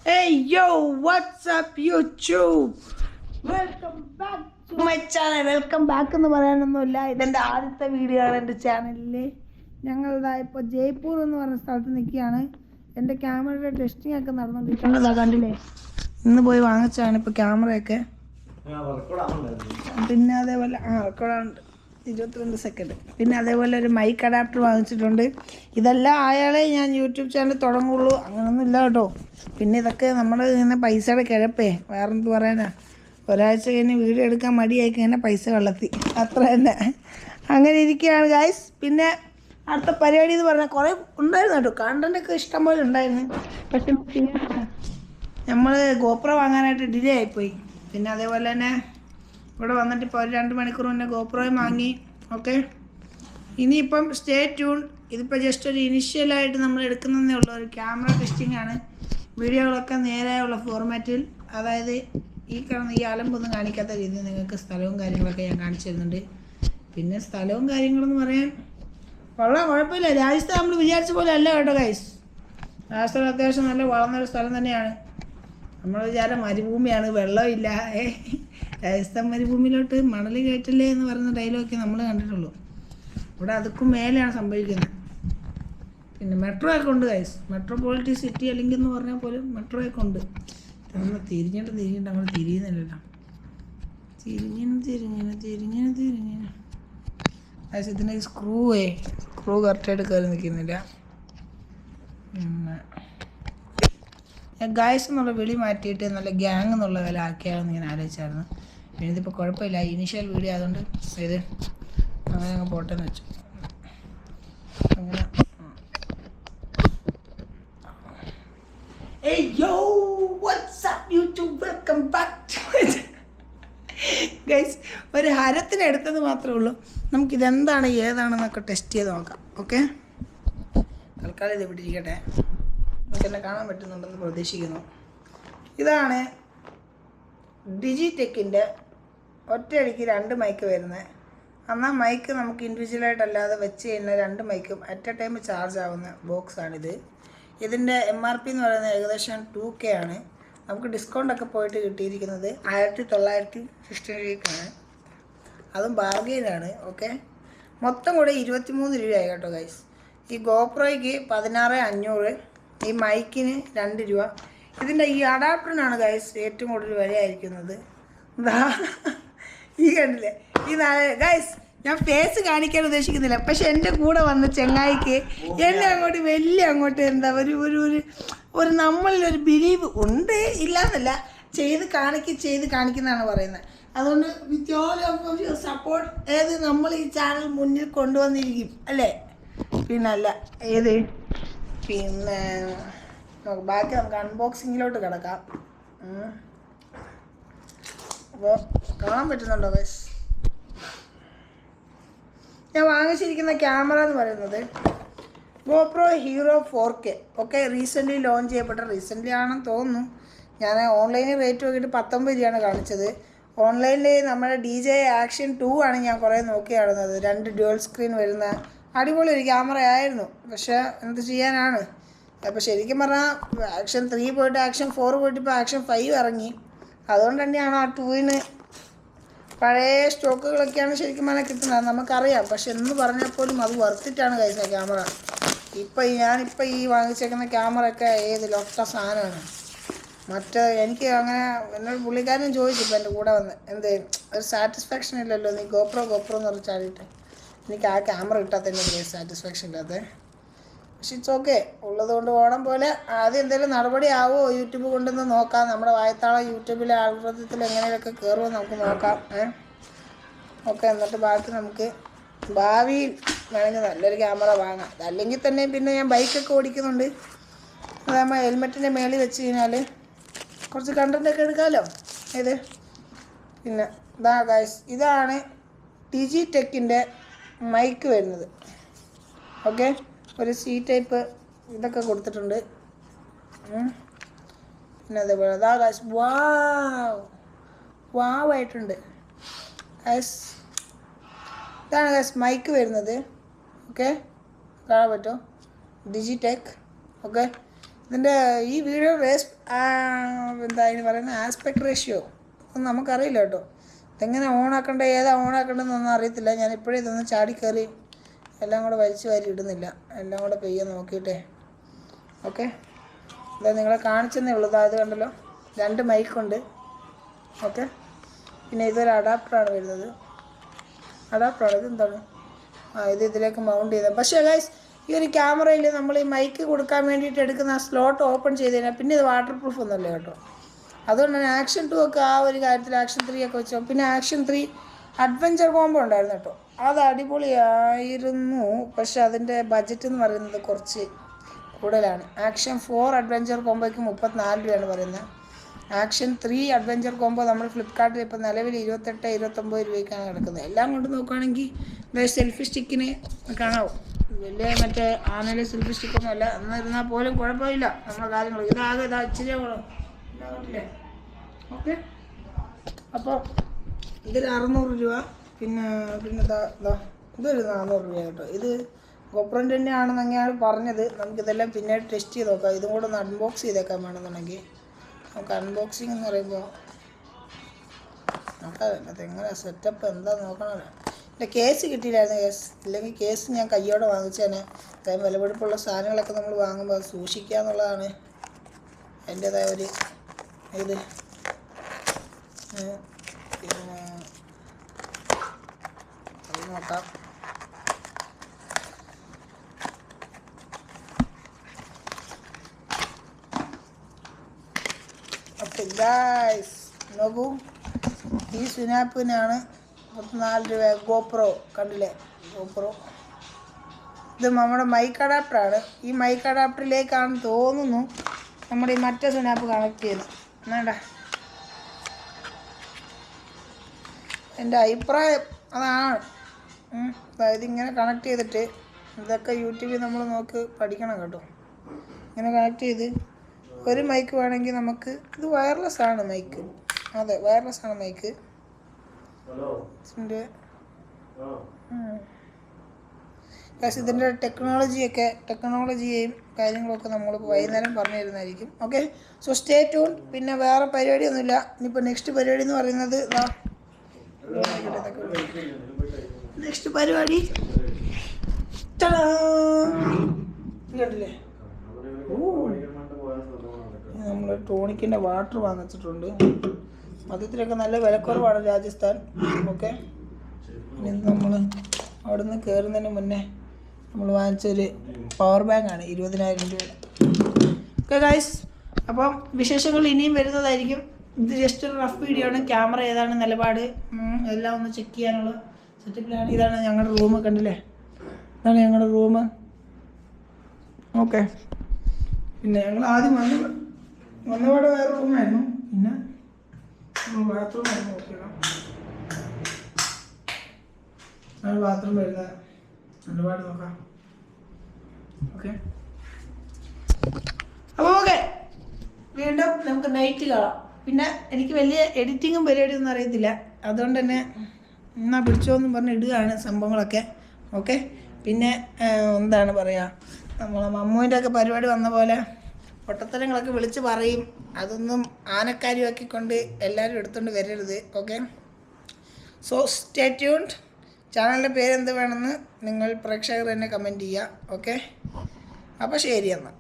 Hey yo, what's up YouTube? Welcome back to my channel. Welcome back എന്ന് പറയാനൊന്നുമില്ല. ഇതെൻ്റെ ആദ്യത്തെ വീഡിയോ ആണ് എൻ്റെ ചാനലിൽ. ഞങ്ങളിതാ ഇപ്പോൾ ജയ്പൂർ എന്ന് പറഞ്ഞ സ്ഥലത്ത് നിൽക്കുകയാണ്. എൻ്റെ ക്യാമറയുടെ ടെസ്റ്റിംഗ് ഒക്കെ നടന്നുകൊണ്ടിരിക്കുന്നത് കണ്ടില്ലേ. ഇന്ന് പോയി വാങ്ങിച്ചതാണ് ഇപ്പോൾ ക്യാമറയൊക്കെ. പിന്നെ അതേപോലെ റെക്കോർഡുണ്ട് 22 സെക്കൻഡ്. പിന്നെ അതേപോലെ ഒരു മൈക്ക് അഡാപ്റ്റർ വാങ്ങിച്ചിട്ടുണ്ട്. ഇതെല്ലാം അയാളെ ഞാൻ യൂട്യൂബ് ചാനൽ തുടങ്ങുള്ളൂ, അങ്ങനൊന്നും ഇല്ല കേട്ടോ. പിന്നെ ഇതൊക്കെ നമ്മൾ ഇങ്ങനെ പൈസയുടെ കിഴപ്പേ, വേറെന്ത് പറയാനാ. ഒരാഴ്ച കഴിഞ്ഞ് വീഡിയോ എടുക്കാൻ മടിയായി കഴിഞ്ഞാൽ പൈസ കള്ളത്തി, അത്ര തന്നെ. അങ്ങനെ ഇരിക്കുകയാണ് ഗായ്സ്. പിന്നെ അടുത്ത പരിപാടി എന്ന് പറഞ്ഞാൽ കുറേ ഉണ്ടായിരുന്നു കേട്ടോ, കണ്ടൻ്റൊക്കെ ഇഷ്ടംപോലെ ഉണ്ടായിരുന്നു. പക്ഷെ നമ്മൾ ഗോപ്രോ വാങ്ങാനായിട്ട് ഡിലേ ആയിപ്പോയി. പിന്നെ അതേപോലെ തന്നെ ഇവിടെ വന്നിട്ട് ഇപ്പോൾ ഒരു 2 മണിക്കൂർ മുന്നേ ഗോപ്രോയും വാങ്ങി. ഓക്കെ, ഇനിയിപ്പം സ്റ്റേ ട്യൂൺ. ഇതിപ്പോൾ ജസ്റ്റ് ഒരു ഇനിഷ്യലായിട്ട് നമ്മൾ എടുക്കുന്നതേ ഉള്ള ഒരു ക്യാമറ ടെസ്റ്റിംഗ് ആണ്. വീഡിയോകളൊക്കെ നേരെയുള്ള ഫോർമാറ്റിൽ, അതായത് ഈ കാണുന്ന ഈ അലമ്പൊന്നും കാണിക്കാത്ത രീതിയിൽ നിങ്ങൾക്ക് സ്ഥലവും കാര്യങ്ങളൊക്കെ ഞാൻ കാണിച്ചു തരുന്നുണ്ട്. പിന്നെ സ്ഥലവും കാര്യങ്ങളെന്ന് പറയാൻ വളരെ കുഴപ്പമില്ല. രാജസ്ഥാൻ നമ്മൾ വിചാരിച്ച പോലെ അല്ല കേട്ടോ ഗൈസ്. രാജസ്ഥാൻ അത്യാവശ്യം നല്ല വളർന്നൊരു സ്ഥലം തന്നെയാണ്. നമ്മൾ വിചാരം മരുഭൂമിയാണ്, വെള്ളമില്ല. രാജസ്ഥാൻ മരുഭൂമിയിലോട്ട് മണൽ കയറ്റല്ലേ എന്ന് പറയുന്ന ഡയലോഗൊക്കെ നമ്മൾ കണ്ടിട്ടുള്ളൂ. ഇവിടെ അതുക്കും മേലെയാണ് സംഭവിക്കുന്നത്. പിന്നെ മെട്രോ ഒക്കെ ഉണ്ട് ഗൈസ്. മെട്രോപൊളിറ്റി സിറ്റി അല്ലെങ്കിൽ എന്ന് പറഞ്ഞാൽ പോലും മെട്രോ ഒക്കെ ഉണ്ട്. നമ്മൾ തിരിഞ്ഞിട്ട് നമ്മൾ തിരിയുന്നില്ലല്ലോ. തിരിഞ്ഞിന് ഗൈസ്. ഇതിൻ്റെ സ്ക്രൂ കറക്റ്റായിട്ട് കയറി നിൽക്കുന്നില്ല. പിന്നെ ഗായ്സ് എന്നുള്ള വിളി മാറ്റിയിട്ട് നല്ല ഗ്യാങ് എന്നുള്ള വില ആക്കിയാണെന്ന് ഞാൻ ആലോചിച്ചായിരുന്നു. പിന്നെ ഇതിപ്പോൾ കുഴപ്പമില്ല, ഇനീഷ്യൽ വീഡിയോ ആയതുകൊണ്ട് ഇത് അങ്ങനെ അങ്ങ് പോട്ടെന്ന് വെച്ചു. അങ്ങനെ ഗൈസ്, ഒരു ഹരത്തിനെടുത്തത് മാത്രമേ ഉള്ളൂ. നമുക്കിതെന്താണ് ഏതാണെന്നൊക്കെ ടെസ്റ്റ് ചെയ്ത് നോക്കാം. ഓക്കെ, തൽക്കാലം ഇത് വിട്ടിരിക്കട്ടെ. നമുക്കെന്നെ കാണാൻ പറ്റുന്നുണ്ടെന്ന് പ്രതീക്ഷിക്കുന്നു. ഇതാണ് ഡിജിടെക്കിൻ്റെ ഒറ്റയടിക്ക് 2 മൈക്ക് വരുന്നത്. എന്നാൽ മൈക്ക് നമുക്ക് ഇൻഡിവിജ്വലായിട്ടല്ലാതെ വെച്ച് കഴിഞ്ഞാൽ 2 മൈക്കും അറ്റ് എ ടൈം ചാർജ് ആവുന്ന ബോക്സാണിത്. ഇതിൻ്റെ MRP എന്ന് പറയുന്നത് ഏകദേശം 2K ആണ്. നമുക്ക് ഡിസ്കൗണ്ടൊക്കെ പോയിട്ട് കിട്ടിയിരിക്കുന്നത് 1960 അതും ബാർഗെയിനാണ്. ഓക്കെ, മൊത്തം കൂടെ 23 രൂപയായി കേട്ടോ ഗൈസ്. ഈ ഗോപ്രോയ്ക്ക് 16,500, ഈ മൈക്കിന് 2 രൂപ. ഇതിൻ്റെ ഈ അഡാപ്റ്ററിനാണ് ഗൈസ് ഏറ്റവും കൂടുതൽ വിലയായിരിക്കുന്നത്. ഈ കണ്ടില്ലേ, ഈ ഗൈസ് ഞാൻ ഫേസ് കാണിക്കാൻ ഉദ്ദേശിക്കുന്നില്ല. പക്ഷെ എൻ്റെ കൂടെ വന്ന ചെങ്ങായിക്ക് എന്നെ അങ്ങോട്ട് അങ്ങോട്ട് എന്താ ഒരു നമ്മളിലൊരു ബിലീവ് ഉണ്ട്, ഇല്ലയെന്നല്ല, ചെയ്ത് കാണിക്കുന്നതാണ് പറയുന്നത്. അതുകൊണ്ട് with all of your support നമ്മൾ ഈ ചാനൽ മുന്നിൽ കൊണ്ടുവന്നിരിക്കും അല്ലേ. പിന്നല്ല പിന്നെ ബാക്കി നമുക്ക് അൺബോക്സിങ്ങിലോട്ട് കിടക്കാം. അപ്പോൾ കാണാൻ പറ്റുന്നുണ്ടോ ഗൈസ്? ഞാൻ വാങ്ങിച്ചിരിക്കുന്ന ക്യാമറ എന്ന് പറയുന്നത് GoPro hero 4K. Okay, recently launch ചെയ്യപ്പെട്ട, റീസെൻ്റ്ലി ആണെന്ന് തോന്നുന്നു. ഞാൻ ഓൺലൈനിൽ റേറ്റ് നോക്കിയിട്ട് 19 രൂപയാണ് കാണിച്ചത്. ഓൺലൈനിൽ നമ്മുടെ DJI Action 2 ആണ് ഞാൻ കുറേ നോക്കി കാണുന്നത്. 2 ഡ്യുവൽ സ്ക്രീൻ വരുന്ന അടിപൊളി ഒരു ക്യാമറ ആയിരുന്നു. പക്ഷേ എന്ത് ചെയ്യാനാണ്, അപ്പോൾ ശരിക്കും പറഞ്ഞാൽ Action 3 പോയിട്ട് Action 4 പോയിട്ട് ഇപ്പോൾ Action 5 ഇറങ്ങി. അതുകൊണ്ട് തന്നെയാണ് ആ 2-ന് പഴയ സ്റ്റോക്കുകളൊക്കെയാണ് ശരിക്കും പറഞ്ഞാൽ കിട്ടുന്നത്, നമുക്കറിയാം. പക്ഷെ എന്ന് പറഞ്ഞാൽ പോലും അത് വർത്തിട്ടാണ് കഴിച്ച ക്യാമറ. ഞാനിപ്പോൾ ഈ വാങ്ങിച്ചേക്കുന്ന ക്യാമറയൊക്കെ ലൊട്ട സാധനമാണ്. എനിക്ക് അങ്ങനെ എന്നോട് പുള്ളിക്കാരനും ചോദിച്ചു ഇപ്പോൾ എൻ്റെ കൂടെ വന്ന്, ഒരു സാറ്റിസ്ഫാക്ഷൻ ഇല്ലല്ലോ നീ ഗോപ്രോ എന്ന് പറഞ്ഞ് ചാടിയിട്ട്. എനിക്ക് ആ ക്യാമറ കിട്ടാത്ത തന്നെ സാറ്റിസ്ഫാക്ഷൻ ഇല്ലാത്ത. പക്ഷെ ഇറ്റ്സ് ഓക്കെ, ഉള്ളതുകൊണ്ട് ഓണം പോലെ. ആദ്യം എന്തെങ്കിലും നടപടി ആവുമോ യൂട്യൂബ് കൊണ്ടുവന്ന് നോക്കാം. നമ്മുടെ വായത്താളം യൂട്യൂബിലെ ആൽഗോരിതത്തിൽ എങ്ങനെയൊക്കെ കയറുമോ നമുക്ക് നോക്കാം. ഓക്കെ, എന്നിട്ട് ബാക്കി നമുക്ക് ഭാവിയിൽ വേണമെങ്കിൽ നല്ലൊരു ക്യാമറ വാങ്ങാം. അതല്ലെങ്കിൽ തന്നെ പിന്നെ ഞാൻ ബൈക്കൊക്കെ ഓടിക്കുന്നുണ്ട്. അതാകുമ്പോൾ ഹെൽമെറ്റിൻ്റെ മേളിൽ വെച്ച് കഴിഞ്ഞാൽ കുറച്ച് കണ്ടൻറ്റൊക്കെ എടുക്കാമല്ലോ. പിന്നെ ഇതാണ് ഡിജിടെക്കിൻ്റെ മൈക്ക് വരുന്നത്. ഓക്കെ, ഒരു C ടൈപ്പ് ഇതൊക്കെ കൊടുത്തിട്ടുണ്ട്. പിന്നെ അതേപോലെ വാവായിട്ടുണ്ട് ഗൈസ്. ഇതാണ് ഗൈസ് മൈക്ക് വരുന്നത്. ഓക്കെ, കാണാൻ പറ്റുമോ? ഡിജിടെക്. ഓക്കെ, ഇതിൻ്റെ ഈ വീഡിയോ എന്താ അതിന് പറയുന്നത് ആസ്പെക്ട് റേഷ്യോ ഒന്നും നമുക്കറിയില്ല കേട്ടോ. ഇതെങ്ങനെ ഓണാക്കേണ്ടത് ഏതാ ഓണാക്കേണ്ടതെന്നൊന്നും അറിയത്തില്ല. ഞാൻ ഇപ്പോഴേ ഇതൊന്ന് ചാടിക്കയറി എല്ലാം കൂടെ വലിച്ചു വാരി ഇടുന്നില്ല. എല്ലാം കൂടെ പെയ്യെ നോക്കിയിട്ടേ. ഓക്കെ, ഇതാ നിങ്ങളെ കാണിച്ചെന്നേ ഉള്ളൂ. ഇത് കണ്ടല്ലോ, 2 മൈക്കുണ്ട്. ഓക്കെ, പിന്നെ ഇതൊരു അഡാപ്റ്ററാണ് വരുന്നത്. അഡാപ്റ്ററാണ് ഇത്. എന്താണ് ഇത് ഇതിലേക്ക് മൗണ്ട് ചെയ്തത്. പക്ഷേ ഗൈസ്, ഈ ഒരു ക്യാമറയിൽ നമ്മൾ ഈ മൈക്ക് കൊടുക്കാൻ വേണ്ടിയിട്ട് എടുക്കുന്ന ആ സ്ലോട്ട് ഓപ്പൺ ചെയ്ത് കഴിഞ്ഞാൽ പിന്നെ ഇത് വാട്ടർ പ്രൂഫ് ഒന്നുമല്ല കേട്ടോ. അതുകൊണ്ടാണ് ആക്ഷൻ 2 ഒക്കെ ആ ഒരു കാര്യത്തിൽ ആക്ഷൻ 3 ഒക്കെ വെച്ചോ. പിന്നെ ആക്ഷൻ 3 അഡ്വഞ്ചർ കോംബോ ഉണ്ടായിരുന്നു കേട്ടോ. അത് അടിപൊളിയായിരുന്നു. പക്ഷെ അതിൻ്റെ ബഡ്ജറ്റ് എന്ന് പറയുന്നത് കുറച്ച് കൂടുതലാണ്. ആക്ഷൻ 4 അഡ്വഞ്ചർ കോംബോയ്ക്ക് 34 രൂപയാണ് പറയുന്നത്. ആക്ഷൻ 3 അഡ്വഞ്ചർ കോംബോ നമ്മൾ ഫ്ലിപ്കാർട്ടിൽ ഇപ്പോൾ നിലവിൽ 28-29 രൂപയ്ക്കാണ് കിടക്കുന്നത്. എല്ലാം കൊണ്ട് നോക്കുകയാണെങ്കിൽ സെൽഫി സ്റ്റിക്കിന് കാണാവും. വലിയ മറ്റേ ആനയിലെ സെൽഫി സ്റ്റിക്കൊന്നും അല്ല. എന്നിരുന്നാൽ പോലും കുഴപ്പമില്ല നമ്മുടെ കാര്യങ്ങൾ. ഇതാകെ ഇച്ചിരി കണ്ടില്ലേ. ഓക്കെ, അപ്പോൾ ഇതൊരു 600 രൂപ. പിന്നെ ഇതൊരു 400 രൂപ കേട്ടോ. ഇത് ഗോപ്രോൻ്റെ തന്നെയാണെന്ന് അങ്ങനെയാണ് പറഞ്ഞത്. നമുക്കിതെല്ലാം പിന്നീട് ടെസ്റ്റ് ചെയ്ത് നോക്കാം. ഇതും കൂടെ ഒന്ന് അൺബോക്സ് ചെയ്തേക്കാൻ വേണമെന്നുണ്ടെങ്കിൽ നമുക്ക് അൺബോക്സിങ് എന്ന് പറയുമ്പോൾ നോക്കാം അതെങ്ങനെ സെറ്റപ്പ് എന്താന്ന് നോക്കണമല്ലോ. എൻ്റെ കേസ് കിട്ടിയില്ലായിരുന്നു. ഇല്ലെങ്കിൽ കേസ് ഞാൻ കയ്യോടെ വാങ്ങിച്ചേനെ. അതായത് വിലപിടിപ്പുള്ള സാധനങ്ങളൊക്കെ നമ്മൾ വാങ്ങുമ്പോൾ അത് സൂക്ഷിക്കുക എന്നുള്ളതാണ് എൻ്റേതായ ഒരു ഇത്. പിന്നെ അത് നോക്കാം. ഓക്കെ ഗായ്സ്, നോക്കൂ, ഈ സ്നാപ്പിനാണ് 34 രൂപ. ഗോപ്രോ കണ്ടില്ലേ, ഗോപ്രോ. ഇത് നമ്മുടെ മൈക്ക് അഡാപ്റ്ററാണ്. ഈ മൈക്ക് അഡാപ്റ്ററിലേക്കാണെന്ന് തോന്നുന്നു നമ്മുടെ ഈ മറ്റേ സ്നാപ്പ് കണക്ട് ചെയ്യുന്നത്. വേണ്ട, എൻ്റെ അഭിപ്രായം അതാണ്. അതായത് ഇങ്ങനെ കണക്ട് ചെയ്തിട്ട് ഇതൊക്കെ യൂട്യൂബിൽ നമ്മൾ നോക്കി പഠിക്കണം കേട്ടോ. ഇങ്ങനെ കണക്ട് ചെയ്ത് ഒരു മൈക്ക് വേണമെങ്കിൽ നമുക്ക്, ഇത് വയർലെസ് ആണ് മൈക്ക്. അതെ, വയർലെസ് ആണ് മൈക്ക്. ഇതിൻ്റെ ടെക്നോളജിയെയും കാര്യങ്ങളൊക്കെ നമ്മൾ വൈകുന്നേരം പറഞ്ഞു തരുന്നതായിരിക്കും. Okay, so stay tune. പിന്നെ വേറെ പരിപാടിയൊന്നുമില്ല. ഇനിയിപ്പോൾ നെക്സ്റ്റ് പരിപാടി എന്ന് പറയുന്നത് നെക്സ്റ്റ് പരിപാടി കണ്ടില്ലേ, നമ്മൾ ടോണിക്കിൻ്റെ വാട്ടർ വാങ്ങിച്ചിട്ടുണ്ട്. മദ്യത്തിലൊക്കെ നല്ല വിലക്കുറവാണ് രാജസ്ഥാൻ. ഓക്കെ, ഇനി നമ്മൾ അവിടെ നിന്ന് കയറുന്നതിന് മുന്നേ നമ്മൾ വാങ്ങിച്ചൊരു പവർ ബാങ്കാണ് 20,000 രൂപ. ഓക്കെ ഗൈസ്, അപ്പം വിശേഷങ്ങൾ ഇനിയും വരുന്നതായിരിക്കും. ഇത് ജസ്റ്റ് ഒരു റഫ് വീഡിയോ ആണ്. ക്യാമറ ഏതാണ് നിലപാട് എല്ലാം ഒന്ന് ചെക്ക് ചെയ്യാനുള്ള സെറ്റപ്പിലാണ്. ഇതാണ് ഞങ്ങളുടെ റൂം, കണ്ടില്ലേ, ഇതാണ് ഞങ്ങളുടെ റൂം. ഓക്കെ, പിന്നെ ഞങ്ങൾ ആദ്യം വന്നപാടെ വേറെ റൂമായിരുന്നു. പിന്നെ ബാത്റൂം ആയിരുന്നു. നോക്കണം, ബാത്റൂം വരുന്നത് ഒരുപാട് നോക്കാം. ഓക്കെ, അപ്പോൾ ഓക്കെ, വീണ്ടും നമുക്ക് നൈറ്റ് കാണാം. പിന്നെ എനിക്ക് വലിയ എഡിറ്റിങ്ങും പരിപാടിയൊന്നും അറിയത്തില്ല. അതുകൊണ്ട് തന്നെ എന്നാ പിടിച്ചോന്നും പറഞ്ഞ് ഇടുകയാണ് സംഭവങ്ങളൊക്കെ. ഓക്കെ, പിന്നെ എന്താണ് പറയുക, നമ്മളെ മമ്മൂൻ്റെ ഒക്കെ പരിപാടി വന്ന പോലെ പൊട്ടത്തരങ്ങളൊക്കെ വിളിച്ച് പറയും. അതൊന്നും ആനക്കാരിയാക്കിക്കൊണ്ട് എല്ലാവരും എടുത്തുകൊണ്ട് വരരുത്. Okay, so stay tuned. ചാനലിൻ്റെ പേരെന്ത് വേണമെന്ന് നിങ്ങൾ പ്രേക്ഷകർ തന്നെ കമൻറ്റ് ചെയ്യുക. ഓക്കെ, അപ്പോൾ ശരി എന്നാൽ.